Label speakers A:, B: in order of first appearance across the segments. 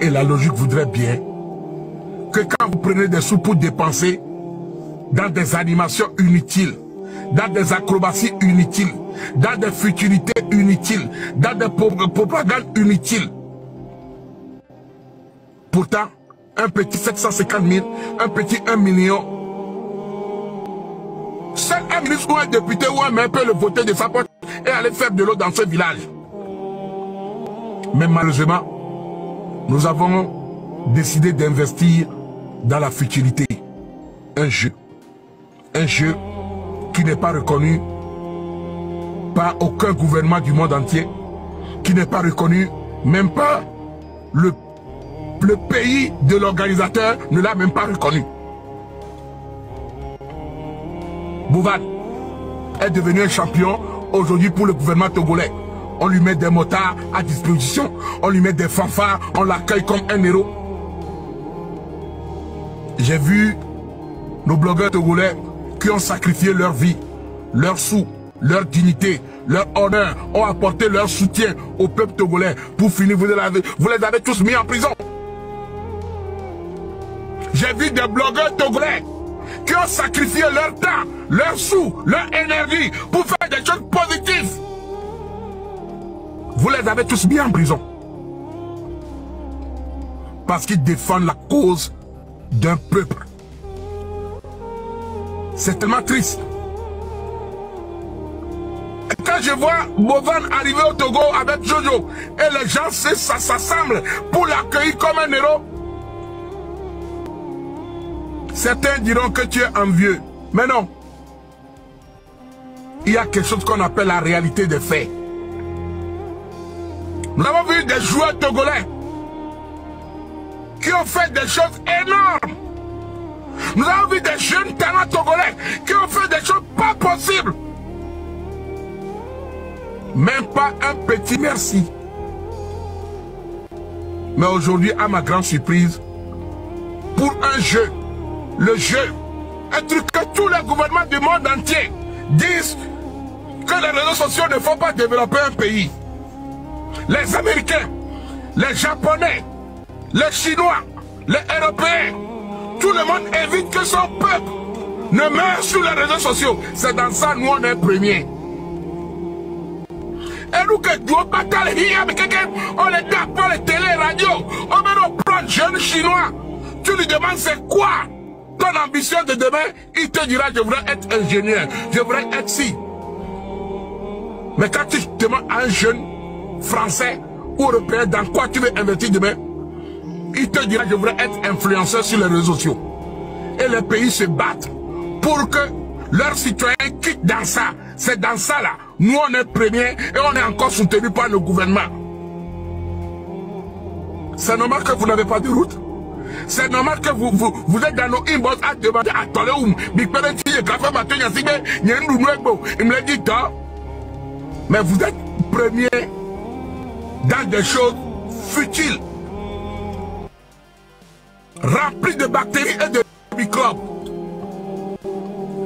A: Et la logique voudrait bien que quand vous prenez des sous pour dépenser dans des animations inutiles, dans des acrobaties inutiles, dans des futilités inutiles, dans des propagandes inutiles. Pourtant, un petit 750 000, un petit 1 million, seul un ministre ou un député ou un maire peut le voter de sa poche et aller faire de l'eau dans ce village. Mais malheureusement, nous avons décidé d'investir dans la futilité. Un jeu qui n'est pas reconnu par aucun gouvernement du monde entier, qui n'est pas reconnu, même pas le pays de l'organisateur ne l'a même pas reconnu. Bouvane est devenu un champion aujourd'hui pour le gouvernement togolais. On lui met des motards à disposition, on lui met des fanfares, on l'accueille comme un héros. J'ai vu nos blogueurs togolais qui ont sacrifié leur vie, leurs sous, leur dignité, leur honneur, ont apporté leur soutien au peuple togolais. Pour finir, vous les avez tous mis en prison. J'ai vu des blogueurs togolais qui ont sacrifié leur temps, leurs sous, leur énergie pour faire des choses positives. Vous les avez tous mis en prison. Parce qu'ils défendent la cause d'un peuple. C'est tellement triste. Quand je vois Bouvane arriver au Togo avec Jojo et les gens s'assemblent pour l'accueillir comme un héros, certains diront que tu es envieux. Mais non. Il y a quelque chose qu'on appelle la réalité des faits. Nous avons vu des joueurs togolais qui ont fait des choses énormes. Nous avons vu des jeunes talents togolais qui ont fait des choses pas possibles. Même pas un petit merci. Mais aujourd'hui, à ma grande surprise, pour un jeu, le jeu, un truc que tous les gouvernements du monde entier disent que les réseaux sociaux ne font pas développer un pays. Les Américains, les Japonais, les Chinois, les Européens, tout le monde évite que son peuple ne meure sur les réseaux sociaux. C'est dans ça nous on est premiers. Et nous que nous on les tape par les télé, radio, on va prendre jeunes chinois. Tu lui demandes c'est quoi ton ambition de demain, il te dira je voudrais être ingénieur, je voudrais être ci. Mais quand tu demandes à un jeune français ou européen dans quoi tu veux investir demain, il te dira je voudrais être influenceur sur les réseaux sociaux. Et les pays se battent pour que leurs citoyens quittent dans ça. C'est dans ça là. Nous on est premiers et on est encore soutenus par le gouvernement. C'est normal que vous n'avez pas de route. C'est normal que vous êtes dans nos inbox à demander à Toléoum. Il me l'a dit tant. Mais vous êtes premiers dans des choses futiles, remplies de bactéries et de microbes.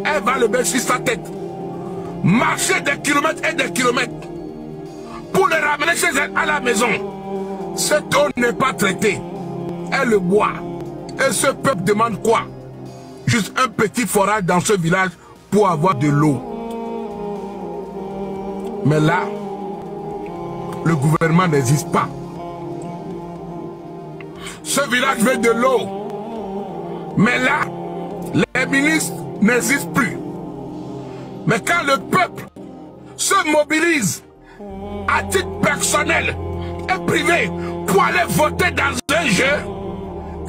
A: Elle va le mettre sur sa tête, marcher des kilomètres et des kilomètres pour le ramener chez elle à la maison. Cette eau n'est pas traitée, elle le boit. Et ce peuple demande quoi? Juste un petit forage dans ce village pour avoir de l'eau. Mais là, le gouvernement n'existe pas. Ce village veut de l'eau. Mais là, les ministres n'existent plus. Mais quand le peuple se mobilise à titre personnel et privé pour aller voter dans un jeu,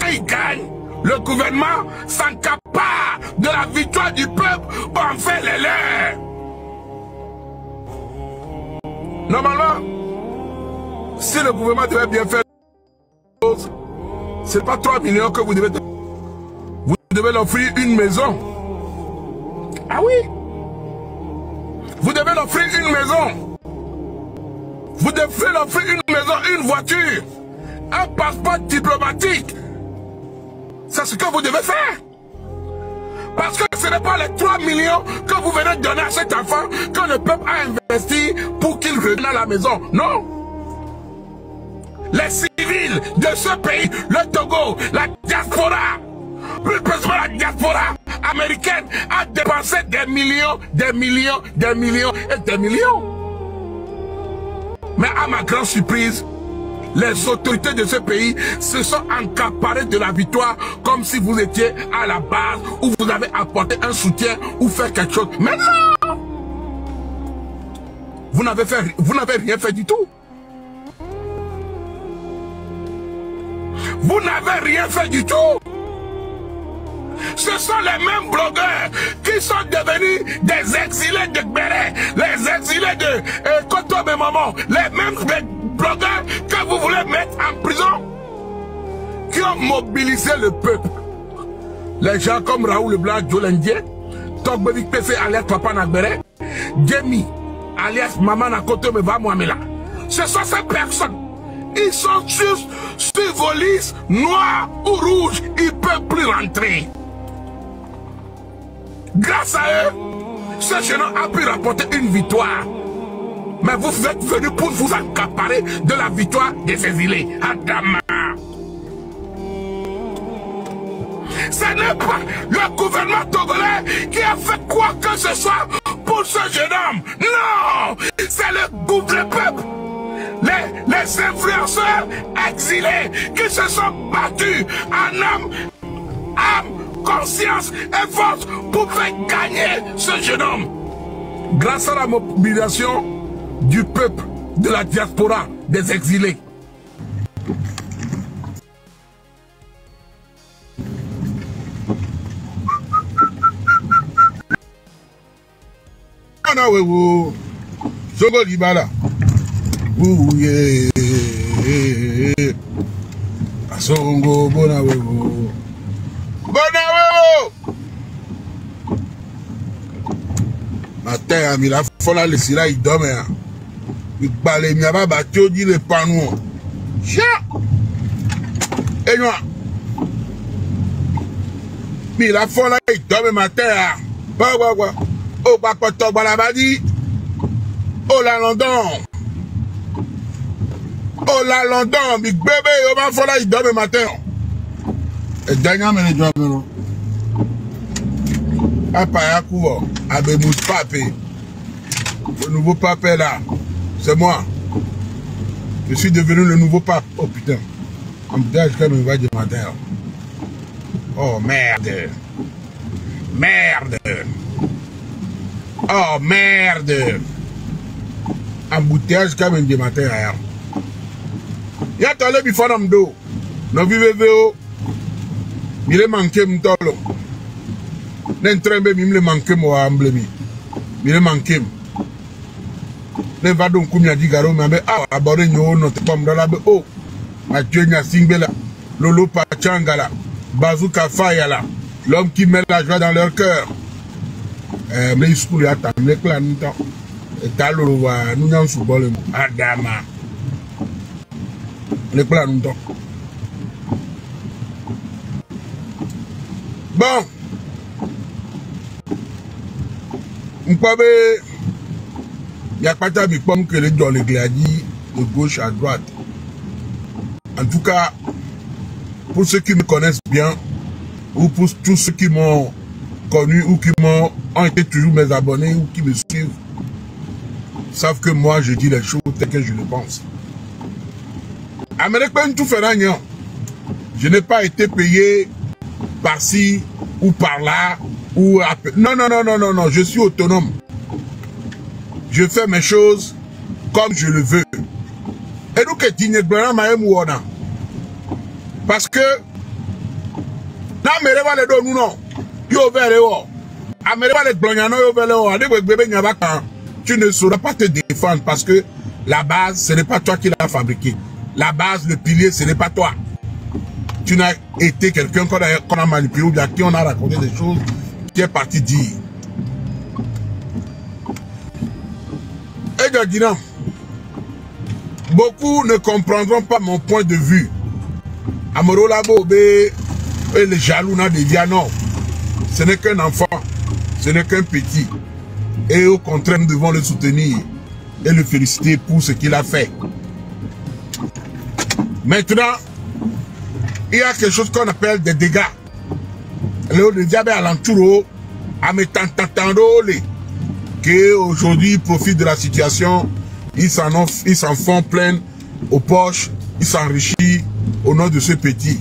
A: quand il gagne, le gouvernement s'encapare de la victoire du peuple pour en faire les leurs. Normalement, si le gouvernement devait bien faire les choses, ce n'est pas 3 millions que vous devez... Vous devez l'offrir une maison. Ah oui. Vous devez l'offrir une maison. Vous devez l'offrir une maison, une voiture, un passeport diplomatique. C'est ce que vous devez faire. Parce que ce n'est pas les 3 millions que vous venez donner à cet enfant que le peuple a investi pour qu'il revienne à la maison. Non. Les civils civile de ce pays, le Togo, la diaspora, plus précisément la diaspora américaine, a dépensé des millions, des millions, des millions et des millions. Mais à ma grande surprise, les autorités de ce pays se sont accaparées de la victoire comme si vous étiez à la base où vous avez apporté un soutien ou fait quelque chose. Mais non! Vous n'avez rien fait du tout. Vous n'avez rien fait du tout. Ce sont les mêmes blogueurs qui sont devenus des exilés de Gbéré, les exilés de Koto Maman, les mêmes blogueurs que vous voulez mettre en prison, qui ont mobilisé le peuple. Les gens comme Raoul Leblanc, Jolendie, Togbevik PC alias Papa Nagbéré, Djemi alias Maman Nakoto Meva Mouamela. Ce sont ces personnes. Ils sont juste sur vos listes noires ou rouges. Ils ne peuvent plus rentrer. Grâce à eux, ce jeune homme a pu rapporter une victoire. Mais vous êtes venus pour vous accaparer de la victoire des exilés. Adama. Ce n'est pas le gouvernement togolais qui a fait quoi que ce soit pour ce jeune homme. Non, c'est le peuple. Les influenceurs exilés qui se sont battus en âme, conscience et force pour faire gagner ce jeune homme. Grâce à la mobilisation du peuple, de la diaspora, des exilés.
B: Asongo bona wewo. Matin, ami la fola le sila il dorme. Il balé mi aba batio di le panou. Chia. Et moi. Mi la fola il dorme matin. Ba. O pa poto bala badi. O la London. Oh la London, big baby, on va faire il dorme matin. Et dernier minute, je vais Papa Yakou, Abemous Papé. Le nouveau pape est là. C'est moi. Je suis devenu le nouveau pape. Oh putain. On me dit que je vais du matin. Oh merde. Merde. Oh merde. Embouteillage quand même du matin. Ya tole before them do. No vivez-vous. Il est manqué m'tolo. N'entrembe mi me manqué mo amblemi. Il est manqué. Ne va donc kumya di garo me ah abore nyo no te pam dala be oh. Ma tuenya singbela. Lolo pachangala. Bazooka fayala. L'homme qui met la joie dans leur cœur. Mais il school ya ta me clan nta. Et talolo wa nous n'en sous bol Adama. Les plans nous donnent. Bon. Il n'y a pas de pomme que les dans les gladis de gauche à droite. En tout cas, pour ceux qui me connaissent bien, ou pour tous ceux qui m'ont connu ou qui ont été toujours mes abonnés ou qui me suivent, savent que moi je dis les choses telles que je les pense. Américain tout fait rien. Je n'ai pas été payé par-ci ou par-là ou non, je suis autonome. Je fais mes choses comme je le veux. Et nous que parce que tu ne sauras pas te défendre parce que la base, ce n'est pas toi qui l'as fabriqué. La base, le pilier, ce n'est pas toi. Tu n'as été quelqu'un qu'on a manipulé ou à qui on a raconté des choses qui est parti dire. Et je dis non. Beaucoup ne comprendront pas mon point de vue. Amoro Labo et les jaloux n'a des non. Ce n'est qu'un enfant. Ce n'est qu'un petit. Et au contraire, nous devons le soutenir et le féliciter pour ce qu'il a fait. Maintenant, il y a quelque chose qu'on appelle des dégâts. Le diable alentour, à me t'entendre, qu'aujourd'hui, ils profitent de la situation, ils s'en font plein aux poches, ils s'enrichissent au nom de ce petit.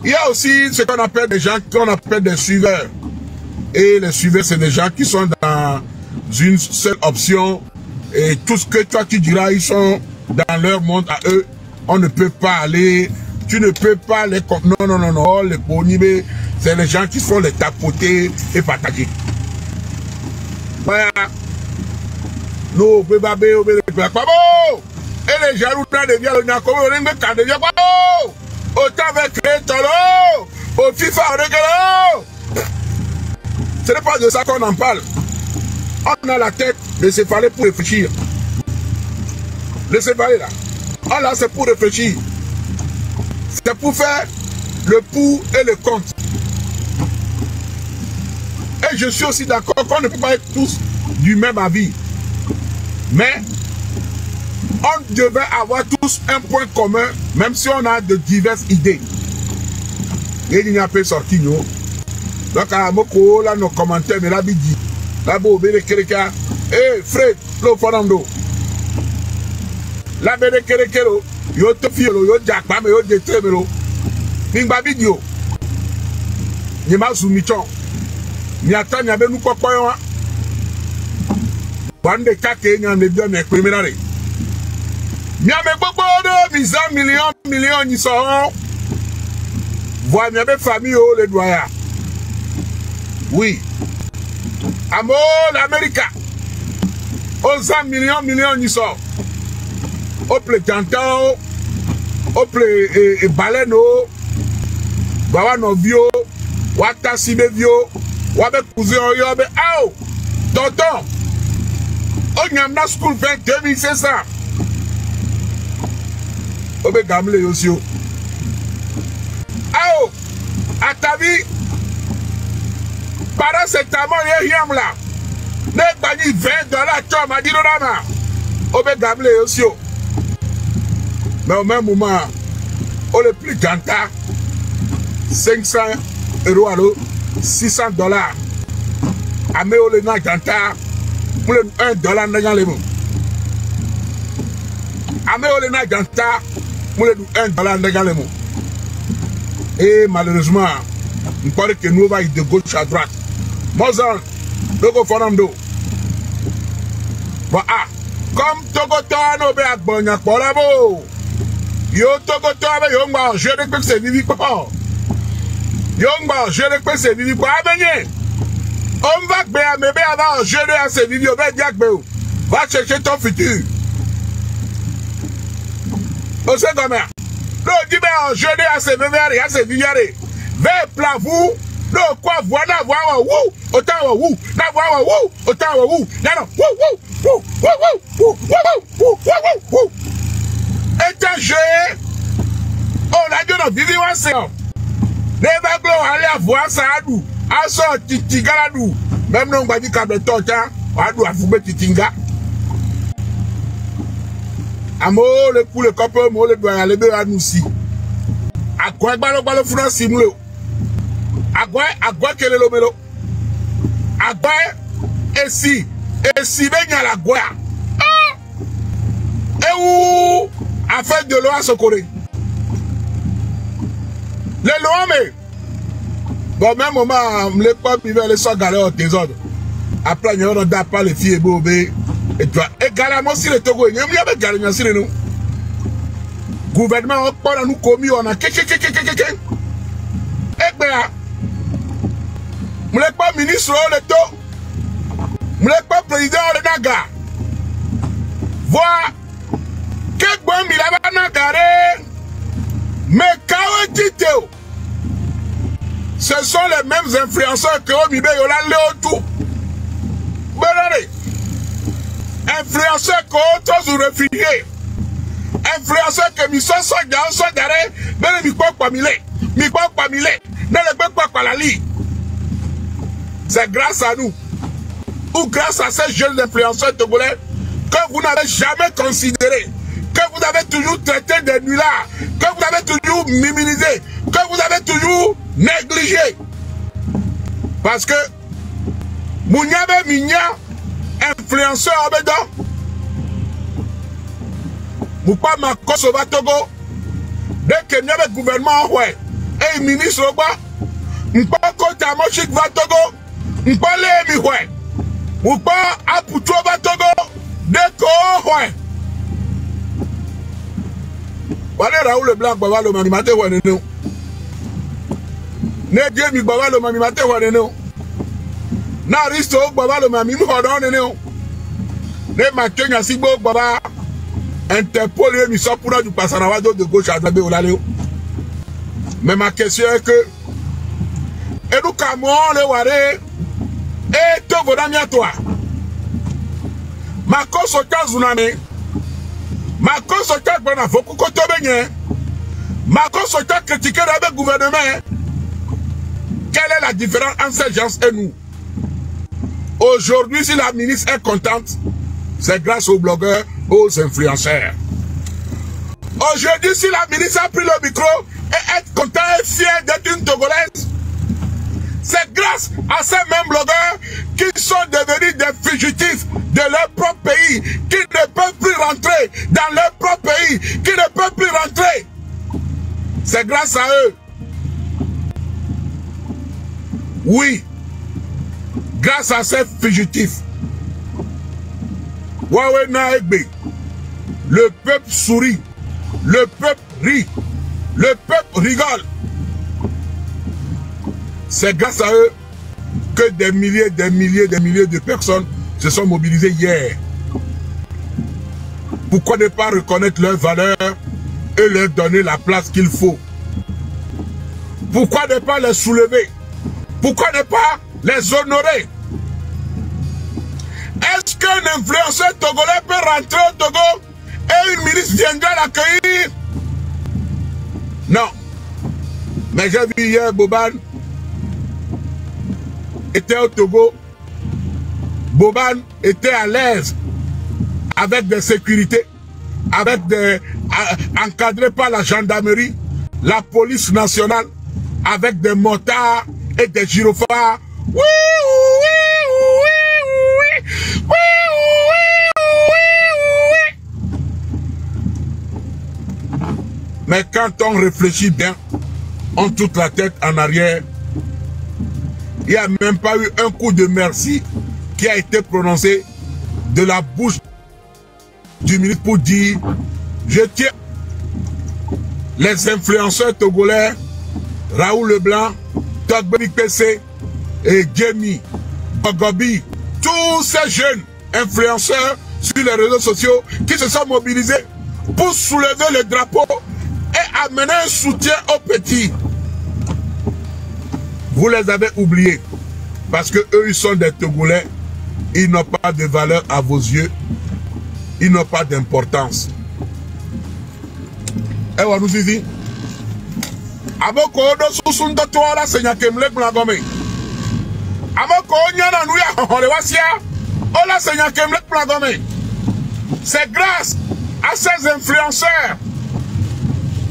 B: Il y a aussi ce qu'on appelle des gens qu'on appelle des suiveurs. Et les suiveurs, c'est des gens qui sont dans une seule option. Et tout ce que toi tu diras, ils sont dans leur monde à eux. On ne peut pas aller. Tu ne peux pas les... Non. Les bonibés, c'est les gens qui font les tapoter et partager. Voilà. Non, bébé, et les jaloux deviennent le Nakomo, on devient quoi? Autant avec les tolos, au FIFA, au regalo. Ce n'est pas de ça qu'on en parle. On a la tête de céphalée pour réfléchir. Le céphalée là. On là, c'est pour réfléchir. C'est pour faire le pour et le contre. Et je suis aussi d'accord qu'on ne peut pas être tous du même avis. Mais on devait avoir tous un point commun, même si on a de diverses idées. Et il n'y a pas sorti, nous. Donc, à Moko, là, nos commentaires, mais là, dit. Là, bébé, quelqu'un. Eh, Fred, l'eau, Fernando. Là, bébé, quelqu'un, yo, te fiolo, yo, jack, mais yo, détré, mais yo. Nimba vidéo. Nima soumichon. Ni attend, ni avait nous quoi, quoi, Bande kake n'y a mes bien mes criminels. N'y a mes beaucoup de millions n'y sont. Voilà, n'y a mes familles au les doyens. Oui. Amo l'Amérique. Aux 100 millions n'y sont. Au ple jantan, au ple baleine, bawa no vio, wata sibe vio, wabe cousin yobe, aou, tonton. On y a un school fait 2500. On va gambler aussi. Ah, à ta vie, pendant cet amour, il y a un là. Ne pas dire $20, tu m'as dit non. On va gambler aussi. Mais au même moment, on le plus ganta 500 € à l'eau, $600. Amé on le n'a ganta. Pour le $1 dans les mots. Amé Olena Ganta, pour le $1 dans les mots. Et malheureusement, on parle que nous va de gauche à droite. Mozan, Togo Fernando. Bon, ah, comme Togo Toano be Agbonya Polabo. Yo Togo Toano, Yongba, je ne peux pas se vivre pas. Yongba, je ne peux pas se vivre pas. On va bébé avant gérer à ces vidéos. Va chercher ton futur. On sait comment. Le dit ben gérer à ces bébés à ces vidéos. Vers plavou. Le quoi voilà voir wou. Autant wou. La voir wou. Autant wou. Non. Wou. Et t'as joué. On a dit notre vidéo ensemble. Les baglots allaient avoir ça à nous. Aso titinga la nou. Même non badi kabe tocha, adu afube titinga. Amo le pour le copain, mo le doit aller be anu si. Agwa balo funa simlo. Agwa kele lo melo. Agwa esi benya la gwa. E ou affaire de loi sokore. Le loi mais bon, même moment, je ne pas vivre les soins galères au désordre. Après, il y a un pas les filles et bobé. Et toi, et galamment si le Togo, il y a un galamment si nous. Gouvernement, on a nous commis, on a et bien, je ne pas ministre le taux. Je ne pas président de Naga. Voir, quel bon milaba Nagaré. Mais quand on ce sont les mêmes influenceurs que Omibe Yola Léotou. Regardez. Influenceurs que autres ou réfugiés. Influenceurs que mi sont d'arrêt, mais mi quoi pas milé. Mi quoi pas milé. Ne le peut pas la lit. C'est grâce à nous. Ou grâce à ces jeunes influenceurs togolais que vous n'avez jamais considéré. Que vous vous avez toujours traité des nullards, que vous avez toujours minimisé, que vous avez toujours négligé. Parce que Mouniabe Minya, influenceur Abedon, Moupa Makoso Togo, dès que n'y avait gouvernement, ouais, et ministre Oba, Moupa Kota Moshik va Togo, Moupa Lémi, ouais, Moupa Aputo va Togo, dès que, ouais. Voilà Raoul Leblanc, Baba le Mamimate, ouais, non. Ne Dieu mi Baba le Mamimate, ouais, non. Na Risto, Baba le Mamimate, ouais, non. Ne Makenya Sibo, Baba. Interpol mi sort pour du Passanawado de gauche à droite de Olaleo. Mais ma question est que et nous Camon le Ware et Togo Damia toi. Ma consulta Zunane. Ma consulta Bona Foku Kotobenye. Ma consulta critiquer le gouvernement. Quelle est la différence entre ces gens et nous? Aujourd'hui, si la ministre est contente, c'est grâce aux blogueurs, aux influenceurs. Aujourd'hui, si la ministre a pris le micro et est contente et fière d'être une Togolaise, c'est grâce à ces mêmes blogueurs qui sont devenus des fugitifs de leur propre pays, qui ne peuvent plus rentrer dans leur propre pays, qui ne peuvent plus rentrer. C'est grâce à eux. Oui, grâce à ces fugitifs. Wawe Naegbe, le peuple sourit, le peuple rit, le peuple rigole. C'est grâce à eux que des milliers de personnes se sont mobilisées hier. Pourquoi ne pas reconnaître leurs valeurs et leur donner la place qu'il faut? Pourquoi ne pas les soulever? Pourquoi ne pas les honorer? Est-ce qu'un influenceur togolais peut rentrer au Togo et une ministre viendra l'accueillir? Non. Mais j'ai vu hier Boban était au Togo. Boban était à l'aise avec des sécurités, avec des encadré par la gendarmerie, la police nationale, avec des motards et des gyrophares. Oui, oui, oui, oui, oui, oui, oui, oui. Mais quand on réfléchit bien, on tourne la tête en arrière. Il n'y a même pas eu un coup de merci qui a été prononcé de la bouche du ministre pour dire je tiens les influenceurs togolais, Raoul Leblanc, Togbe PC et Jamie, Bogobi, tous ces jeunes influenceurs sur les réseaux sociaux qui se sont mobilisés pour soulever le drapeau et amener un soutien aux petits. Vous les avez oubliés parce que eux ils sont des Togolais, ils n'ont pas de valeur à vos yeux, ils n'ont pas d'importance. Et voilà nous ici. Aboko odo susunta toala senya kemle blagome. Aboko nyana nuya holewasia. Ola senya kemle blagome. C'est grâce à ces influenceurs.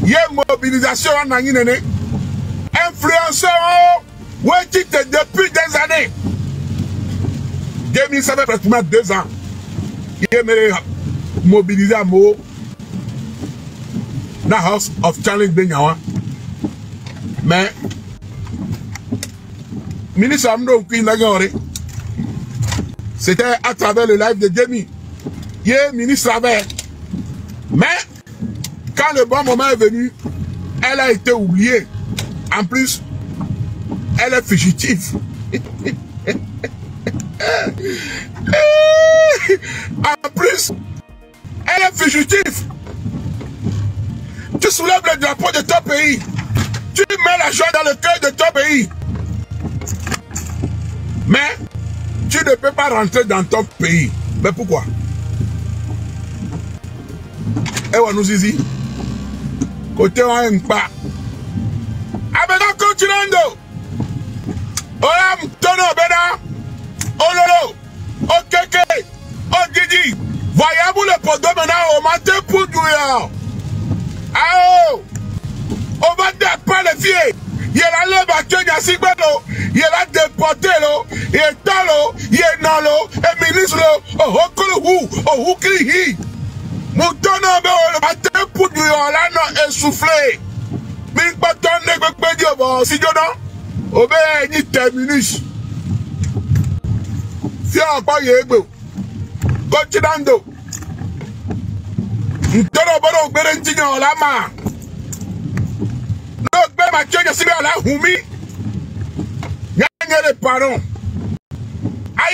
B: Il y a une mobilisation en Nanginene. Influenceurs, ouais, qui depuis des années. 2000, ça fait pratiquement 2 ans. Il est mobilisé à Mo. Dans House of Challenge Benyawa. Mais, ministre Amdo Kinagore, c'était à travers le live de Jamie. Il est ministre avait. Mais, quand le bon moment est venu, elle a été oubliée. En plus, elle est fugitive. En plus, elle est fugitive. Tu soulèves le drapeau de ton pays. Tu mets la joie dans le cœur de ton pays. Mais, tu ne peux pas rentrer dans ton pays. Mais pourquoi? Et on nous dit, côté on n'aime pas. Abeda continuando. Olam tono beda. Ololo. Okeke. Ogidi. Voyez-vous le poteau maintenant au matin pour jouer. Ah oh! On va déporter les filles. Il a le bateau de Sigbelo. Il a déporté l'eau. Il est dans l'eau. Il est dans l'eau. Et ministre l'eau. Oh, oh, qui Mouton le matin pour jouer. Là, non, essoufflé. Mais pas ton nègre, si je non. Obé, ni terminus. Si on pas y est, continuando. Ntoro boro gbere ntinyo la ma. No gbe ma chenye sibe la humi. Nyanye le pardon.